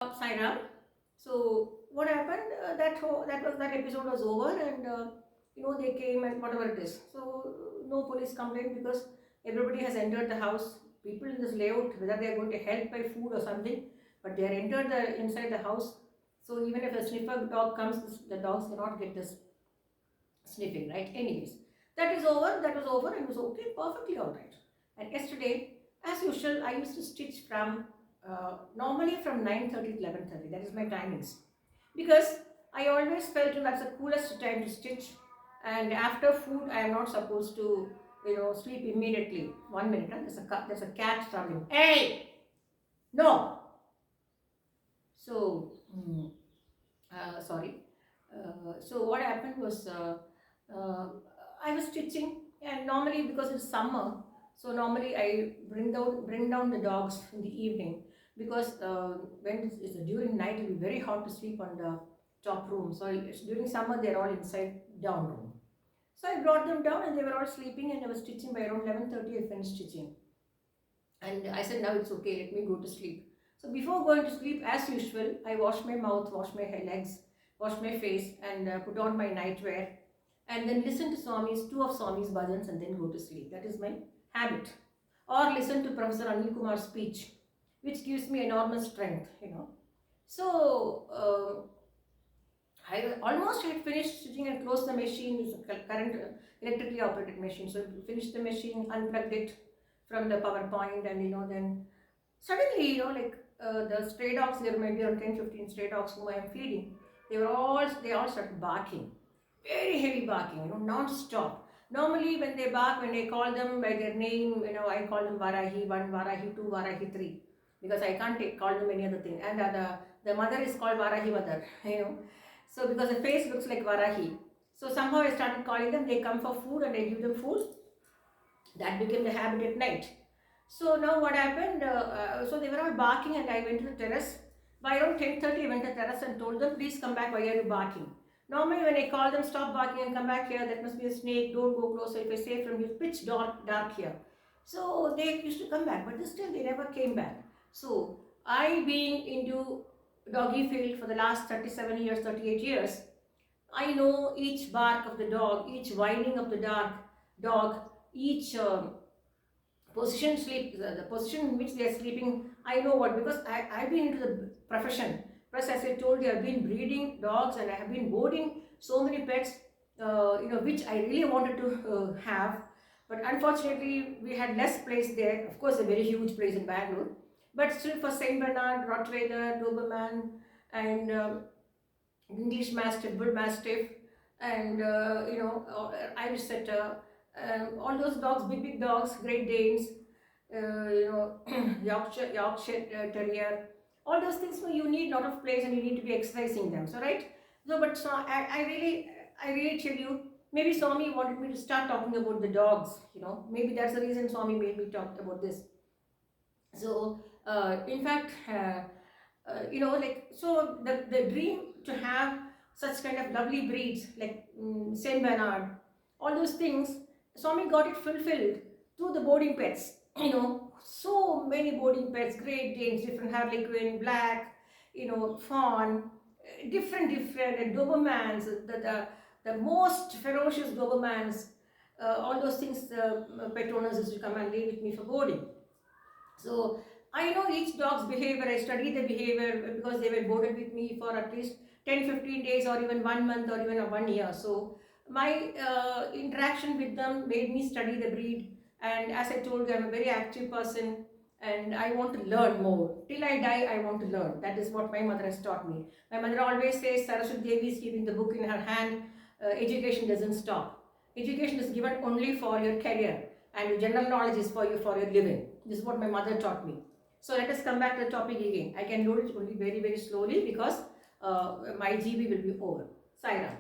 Sairam. So what happened? That episode was over, and they came and whatever it is. So no police complaint because everybody has entered the house. People in this layout, whether they are going to help by food or something, but they are entered inside the house. So even if a sniffer dog comes, the dogs cannot get this sniffing, right? Anyways, that is over. That was over, and it was okay, perfectly all right. And yesterday, as usual, I used to stitch from normally from 9:30 to 11:30. That is my timings because I always felt that's the coolest time to stitch. And after food, I am not supposed to sleep immediately. 1 minute, huh? There's a cat traveling. Hey, no. So sorry. So what happened was uh, I was stitching, and normally because it's summer, so normally I bring down the dogs in the evening because when it's during night it will be very hot to sleep on the top room. So during summer they're all inside down room. So I brought them down and they were all sleeping, and I was stitching by around 11:30. I finished stitching. And I said, now it's okay, let me go to sleep. So before going to sleep, as usual, I wash my mouth, wash my legs, wash my face, and put on my nightwear, and then listen to two of Swami's bhajans, and then go to sleep. That is my habit. Or listen to Professor Anil Kumar's speech, which gives me enormous strength. So I almost had finished stitching and closed the machine. It's a current electrically operated machine. So I finished the machine, unplugged it from the power point, and then suddenly, the stray dogs, there may be around 10-15 stray dogs whom I am feeding. They all started barking. Very heavy barking, non-stop. Normally when they bark, when I call them by their name, I call them Varahi 1, Varahi 2, Varahi 3. Because I can't call them any other thing. And the mother is called Varahi mother, So because the face looks like Varahi. So somehow I started calling them, they come for food and I give them food. That became the habit at night. So now what happened, so they were all barking and I went to the terrace. By around 10:30 I went to the terrace and told them, please come back, why are you barking? Normally when I call them, stop barking and come back here, that must be a snake, don't go closer, if I say from here, pitch dark here. So they used to come back, but this time they never came back. So I being into doggy field for the last 37 years, 38 years, I know each bark of the dog, each whining of the dog, each the position in which they are sleeping, I know what, because I've been into the profession. Plus, as I told you, I've been breeding dogs and I have been boarding so many pets, which I really wanted to have. But unfortunately, we had less place there. Of course, a very huge place in Bangalore. But still for Saint Bernard, Rottweiler, Doberman, and English Mastiff, Bull Mastiff, and Irish Setter, all those dogs, big dogs, Great Danes, Yorkshire Terrier, all those things. So you need a lot of place and you need to be exercising them. So right. So but so I really tell you, maybe Swami wanted me to start talking about the dogs. Maybe that's the reason Swami made me talk about this. So in fact. So the dream to have such kind of lovely breeds like Saint Bernard, all those things, Swami got it fulfilled through the boarding pets. So many boarding pets, Great Danes, different Harlequin, Black, Fawn, different and Dobermans, the most ferocious Dobermans, all those things. Pet owners used to come and live with me for boarding. So I know each dog's behavior. I study the behavior because they were boarded with me for at least 10-15 days or even 1 month or even 1 year. So my interaction with them made me study the breed. And as I told you, I'm a very active person and I want to learn more. Till I die, I want to learn. That is what my mother has taught me. My mother always says, Saraswati Devi is keeping the book in her hand. Education doesn't stop. Education is given only for your career, and general knowledge is for your living. This is what my mother taught me. So let us come back to the topic again. I can load it only very, very slowly because my GB will be over. Saira.